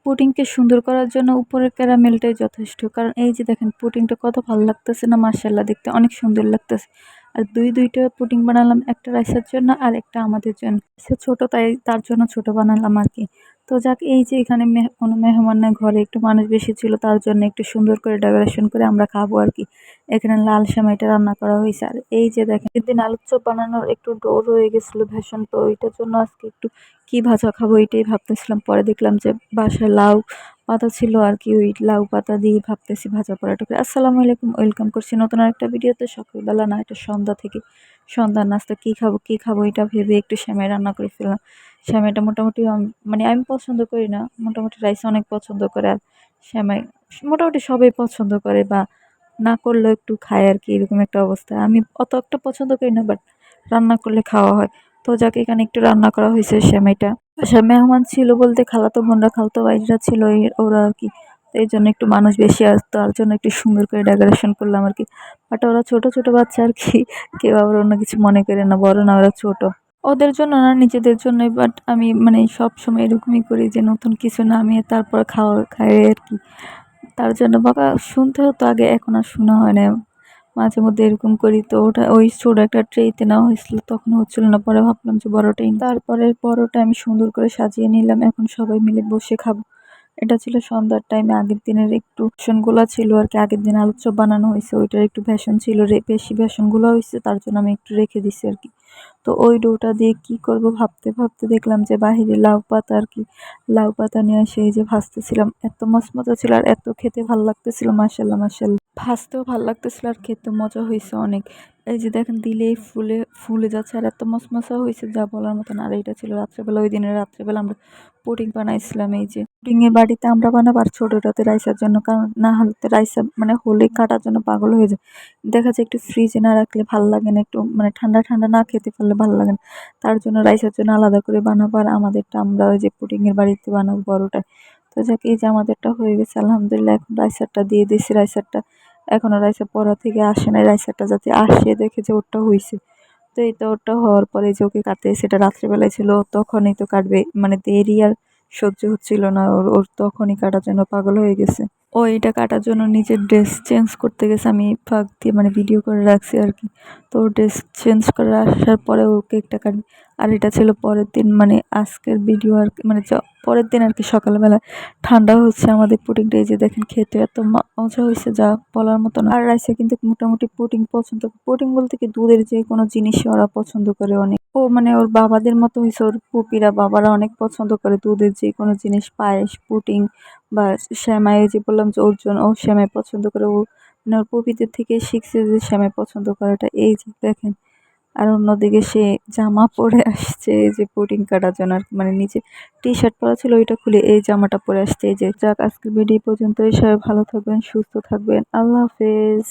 পুডিংকে সুন্দর করার জন্য উপরের ক্যারামেলটাই যথেষ্ট। কারণ এই যে দেখেন পুডিংটা কত ভালো লাগতেছে না, মাশাআল্লাহ দেখতে অনেক সুন্দর লাগতেছে। আর দুইটা পুডিং বানালাম, একটা রাইসার জন্য আর একটা আমাদের জন্য। সে ছোট তাই তার জন্য ছোট বানালাম আরকি। তো যাক, এই যে এখানে কোনো মেহমান নাই, ঘরে একটু মানুষ বেশি ছিল, তার জন্য একটু সুন্দর করে ডেকোরেশন করে আমরা খাবো আরকি। এখানে লাল সেমাইটা রান্না করা হইছে। আর এই যে দেখেন সেদিন আলুর চপ বানানোর একটু ডো রয়ে গেছিল ভেষণ, তো ওইটার জন্য আজকে একটু কি ভাজা খাবো এটাই ভাবতেছিলাম। পরে দেখলাম যে বাসায় লাউ পাতা ছিল আরকি, ওই লাউ পাতা দিয়ে ভাবতেছি ভাজা পরাটা করে। আসসালামু আলাইকুম, ওয়েলকাম করছি নতুন আরেকটা ভিডিওতে। সকালবেলা না, এটা সন্ধ্যা থেকে সন্ধ্যার নাস্তা কি খাবো এটা ভেবে একটু সেমাই রান্না করে ফেললাম। সেমাইটা মোটামুটি মানে আমি পছন্দ করি না, মোটামুটি রাইস অনেক পছন্দ করে। আর সেমাই মোটামুটি সবাই পছন্দ করে, বা না করলেও একটু খায় আরকি, এরকম একটা অবস্থা। আমি অত একটা পছন্দ করি না, বাট রান্না করলে খাওয়া হয়। তো যাক, এখানে একটু রান্না করা হয়েছে সেমাইটা। বাসায় মেহমান ছিল বলতে খালাতো বোনরা, খালাতো ভাইরা ছিল ওরা আরকি। তো এই জন্য একটু মানুষ বেশি আসতো, তার জন্য একটু সুন্দর করে ডেকোরেশন করলাম আরকি। বাট ওরা ছোট ছোট বাচ্চা আরকি, কেউ আবার অন্য কিছু মনে করে না, বড় না, ওরা ছোট। ওদের জন্য না, নিজেদের জন্যই। বাট আমি মানে সবসময় এরকমই করি যে নতুন কিছু নামিয়ে তারপর খাই আরকি। তার জন্য বকা শুনতে হতো আগে, এখন আর শোনা হয় না। মাঝে মধ্যে এরকম করি। তো ওটা ওই ছোট একটা ট্রেতে নেওয়া হয়েছিল, তখন হচ্ছিল না, পরে ভাবলাম যে বড়টাই নিই। তারপরে বড়টা আমি সুন্দর করে সাজিয়ে নিলাম, এখন সবাই মিলে বসে খাবো। এটা ছিল সন্ধ্যার টাইমে। আগের দিনের একটু বেসনগুলা ছিল আর কি, আগের দিন আলুর চপ বানানো হয়েছে, ওইটার একটু বেসন ছিল, বেশি বেসনগুলো হয়েছে, তার জন্য আমি একটু রেখে দিছি আর কি। তো ওই ডোটা দিয়ে কি করব ভাবতে ভাবতে দেখলাম যে বাহিরে লাউ পাতা আর কি, লাউ পাতা নিয়ে এসে এই যে ভাজতেছিলাম। এত মচমচা ছিল আর এত খেতে ভালো লাগতেছিল, মাশাআল্লাহ মাশাআল্লাহ। ভাজতেও ভালো লাগতেছিল আর খেতে মজা হয়েছে অনেক। এই যে দেখেন দিলেই ফুলে ফুলে যাচ্ছে, আর এত মচমচা হয়েছে যা বলার মতন। আর এইটা ছিল রাত্রেবেলা, ওই দিনের রাত্রেবেলা আমরা পুডিং বানাইছিলাম। এই যে পুডিং এর বাড়িতে আমরা বানাবো, আর ছোটটাতে রাইসার জন্য, কারণ না হলে রাইসা মানে হলে কাটার জন্য পাগল হয়ে যায়। দেখা যায় একটু ফ্রিজে না রাখলে ভাল লাগে না, একটু মানে ঠান্ডা ঠান্ডা না খেতে পারলে ভালো লাগে না। তার জন্য রাইসার জন্য আলাদা করে বানাবো, আর আমাদেরটা আমরা ওই যে পুডিং এর বাড়িতে বানাবো বড়টা। তো যাক, এই যে আমাদেরটা হয়ে গেছে আলহামদুলিল্লাহ। এখন রাইসারটা দিয়ে দিছি। রাইসারটা এখনো রাইসা পড়া থেকে আসে নাই, রাইসারটা যাতে আসে দেখে যে ওরটা হইছে। তো এই তো ওরটা হওয়ার পরে যে ওকে কাটতে, সেটা রাত্রেবেলায় ছিল, তখনই তো কাটবে, মানে দেরি আর সহ্য হচ্ছিল না ওর ওর তখনই কাটার জন্য পাগল হয়ে গেছে। ও এটা কাটার জন্য নিজের ড্রেস চেঞ্জ করতে গেছে, আমি ফাঁক দিয়ে মানে ভিডিও করে রাখছি আর কি। তো ড্রেস চেঞ্জ করে আসার পরে ও কেকটা কাটবে। আর এটা ছিল পরের দিন, মানে আজকের ভিডিও আর কি, মানে পরের দিন আর কি সকালবেলা। ঠান্ডা হচ্ছে আমাদের পুডিংটা, এই যে দেখেন খেতে এত মজা হয়েছে যা বলার মতো না। আর রাইসা কিন্তু মোটামুটি পুডিং পছন্দ, পুডিং বলতে কি দুধের যে কোনো জিনিসই ওরা পছন্দ করে অনেক। ও মানে ওর বাবাদের মতো হয়েছে, ওর পুপিরা বাবারা অনেক পছন্দ করে দুধের যে কোনো জিনিস, পায়েস, পুডিং বা সেমাই। যে বললাম যে ওর জন্য ও সেমাই পছন্দ করে, ও মানে ওর পুপিদের থেকে শিখছে যে সেমাই পছন্দ করাটা। এই যে দেখেন, আর অন্যদিকে সে জামা পরে আসছে এই যে পুডিং কাটার জন্য আর কি, মানে নিচে টি শার্ট পরা ছিল, ওইটা খুলে এই জামাটা পরে আসছে। এই যে যাক, আজকের ভিডিও পর্যন্তই। সবাই ভালো থাকবেন, সুস্থ থাকবেন, আল্লাহ হাফেজ।